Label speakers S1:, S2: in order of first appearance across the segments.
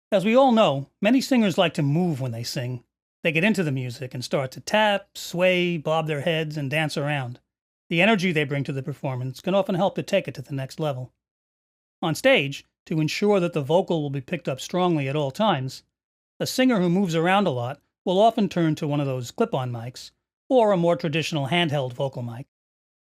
S1: As we all know, many singers like to move when they sing. They get into the music and start to tap, sway, bob their heads, and dance around. The energy they bring to the performance can often help to take it to the next level. On stage, to ensure that the vocal will be picked up strongly at all times, a singer who moves around a lot will often turn to one of those clip-on mics, or a more traditional handheld vocal mic.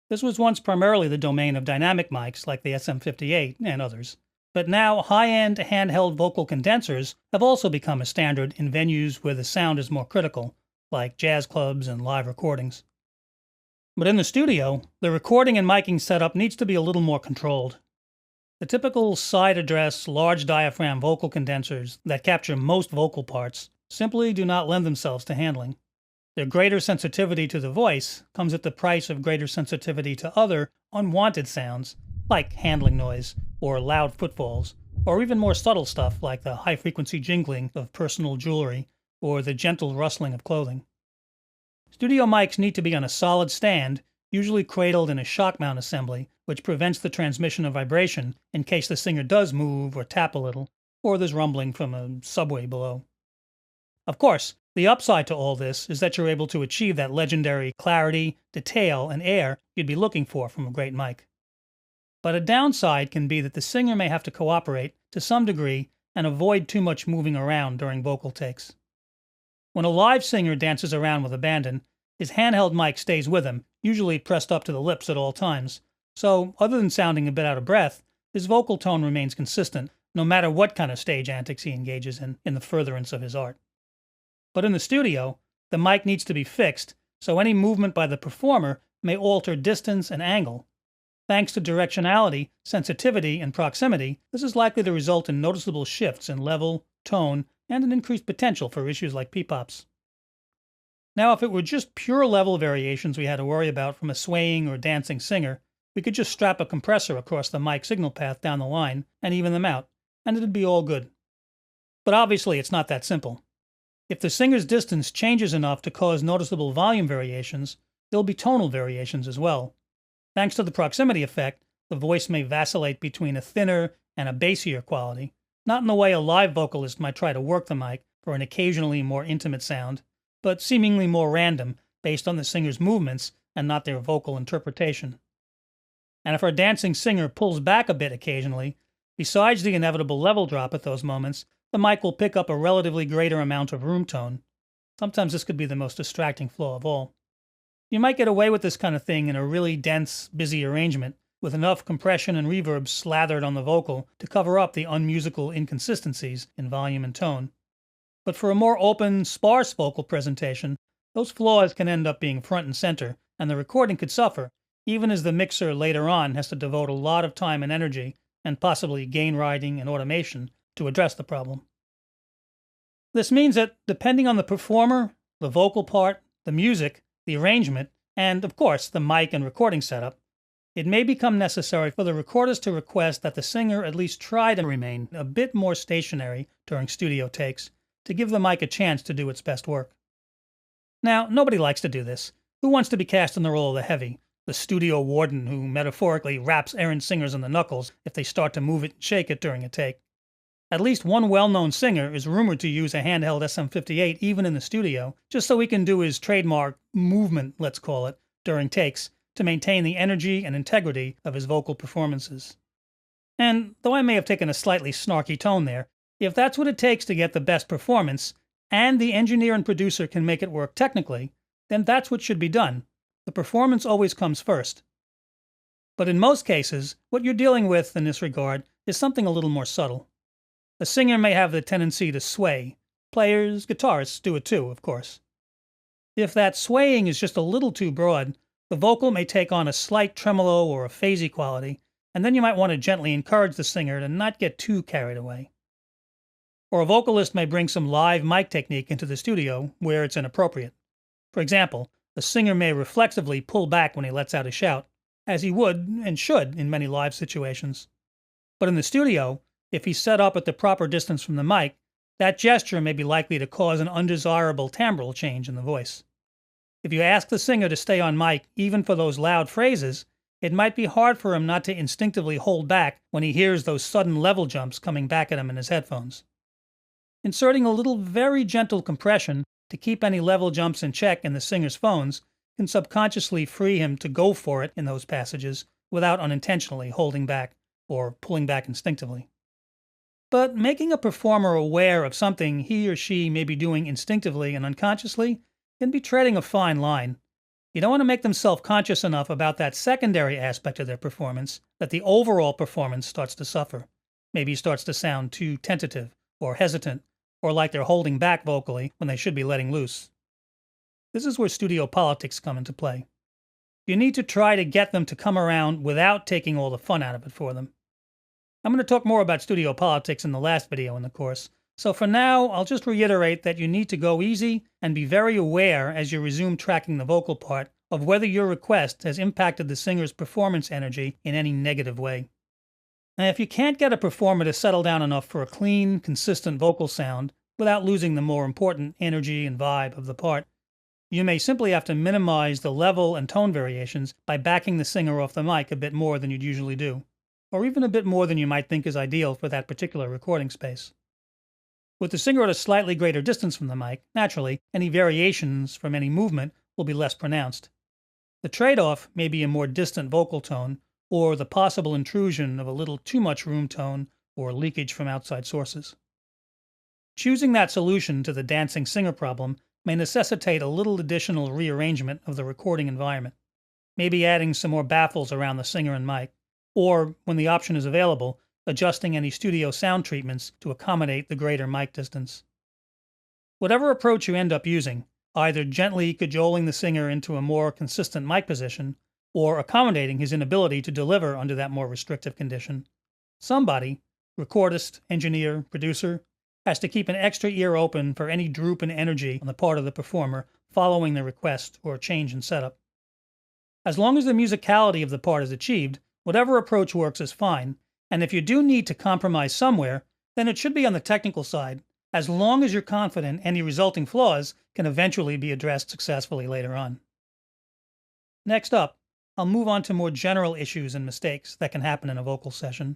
S1: This was once primarily the domain of dynamic mics like the SM58 and others. But now, high-end handheld vocal condensers have also become a standard in venues where the sound is more critical, like jazz clubs and live recordings. But in the studio, the recording and miking setup needs to be a little more controlled. The typical side-address, large diaphragm vocal condensers that capture most vocal parts simply do not lend themselves to handling. Their greater sensitivity to the voice comes at the price of greater sensitivity to other, unwanted sounds, like handling noise, or loud footfalls, or even more subtle stuff like the high-frequency jingling of personal jewelry or the gentle rustling of clothing. Studio mics need to be on a solid stand, usually cradled in a shock mount assembly, which prevents the transmission of vibration in case the singer does move or tap a little, or there's rumbling from a subway below. Of course, the upside to all this is that you're able to achieve that legendary clarity, detail, and air you'd be looking for from a great mic. But a downside can be that the singer may have to cooperate to some degree and avoid too much moving around during vocal takes. When a live singer dances around with abandon, his handheld mic stays with him, usually pressed up to the lips at all times, so other than sounding a bit out of breath, his vocal tone remains consistent no matter what kind of stage antics he engages in the furtherance of his art. But in the studio, the mic needs to be fixed, so any movement by the performer may alter distance and angle. Thanks to directionality, sensitivity, and proximity, this is likely to result in noticeable shifts in level, tone, and an increased potential for issues like peepops. Now, if it were just pure level variations we had to worry about from a swaying or dancing singer, we could just strap a compressor across the mic signal path down the line and even them out, and it'd be all good. But obviously, it's not that simple. If the singer's distance changes enough to cause noticeable volume variations, there'll be tonal variations as well. Thanks to the proximity effect, the voice may vacillate between a thinner and a bassier quality, not in the way a live vocalist might try to work the mic for an occasionally more intimate sound, but seemingly more random based on the singer's movements and not their vocal interpretation. And if our dancing singer pulls back a bit occasionally, besides the inevitable level drop at those moments, the mic will pick up a relatively greater amount of room tone. Sometimes this could be the most distracting flaw of all. You might get away with this kind of thing in a really dense, busy arrangement, with enough compression and reverb slathered on the vocal to cover up the unmusical inconsistencies in volume and tone. But for a more open, sparse vocal presentation, those flaws can end up being front and center, and the recording could suffer, even as the mixer later on has to devote a lot of time and energy, and possibly gain writing and automation, to address the problem. This means that, depending on the performer, the vocal part, the music, the arrangement, and, of course, the mic and recording setup, it may become necessary for the recorders to request that the singer at least try to remain a bit more stationary during studio takes to give the mic a chance to do its best work. Now, nobody likes to do this. Who wants to be cast in the role of the heavy, the studio warden who metaphorically raps errant singers in the knuckles if they start to move it and shake it during a take? At least one well-known singer is rumored to use a handheld SM58 even in the studio, just so he can do his trademark movement, let's call it, during takes, to maintain the energy and integrity of his vocal performances. And though I may have taken a slightly snarky tone there, if that's what it takes to get the best performance, and the engineer and producer can make it work technically, then that's what should be done. The performance always comes first. But in most cases, what you're dealing with in this regard is something a little more subtle. A singer may have the tendency to sway. Players, guitarists do it too, of course. If that swaying is just a little too broad, the vocal may take on a slight tremolo or a phasey quality, and then you might want to gently encourage the singer to not get too carried away. Or a vocalist may bring some live mic technique into the studio where it's inappropriate. For example, the singer may reflexively pull back when he lets out a shout, as he would and should in many live situations. But in the studio, if he's set up at the proper distance from the mic, that gesture may be likely to cause an undesirable timbral change in the voice. If you ask the singer to stay on mic even for those loud phrases, it might be hard for him not to instinctively hold back when he hears those sudden level jumps coming back at him in his headphones. Inserting a little very gentle compression to keep any level jumps in check in the singer's phones can subconsciously free him to go for it in those passages without unintentionally holding back or pulling back instinctively. But making a performer aware of something he or she may be doing instinctively and unconsciously can be treading a fine line. You don't want to make them self-conscious enough about that secondary aspect of their performance that the overall performance starts to suffer. Maybe starts to sound too tentative or hesitant, or like they're holding back vocally when they should be letting loose. This is where studio politics come into play. You need to try to get them to come around without taking all the fun out of it for them. I'm going to talk more about studio politics in the last video in the course, so for now I'll just reiterate that you need to go easy and be very aware as you resume tracking the vocal part of whether your request has impacted the singer's performance energy in any negative way. Now, if you can't get a performer to settle down enough for a clean, consistent vocal sound without losing the more important energy and vibe of the part, you may simply have to minimize the level and tone variations by backing the singer off the mic a bit more than you'd usually do, or even a bit more than you might think is ideal for that particular recording space. With the singer at a slightly greater distance from the mic, naturally, any variations from any movement will be less pronounced. The trade-off may be a more distant vocal tone, or the possible intrusion of a little too much room tone or leakage from outside sources. Choosing that solution to the dancing singer problem may necessitate a little additional rearrangement of the recording environment, maybe adding some more baffles around the singer and mic, or, when the option is available, adjusting any studio sound treatments to accommodate the greater mic distance. Whatever approach you end up using, either gently cajoling the singer into a more consistent mic position, or accommodating his inability to deliver under that more restrictive condition, somebody, recordist, engineer, producer, has to keep an extra ear open for any droop in energy on the part of the performer following the request or change in setup. As long as the musicality of the part is achieved, whatever approach works is fine, and if you do need to compromise somewhere, then it should be on the technical side, as long as you're confident any resulting flaws can eventually be addressed successfully later on. Next up, I'll move on to more general issues and mistakes that can happen in a vocal session.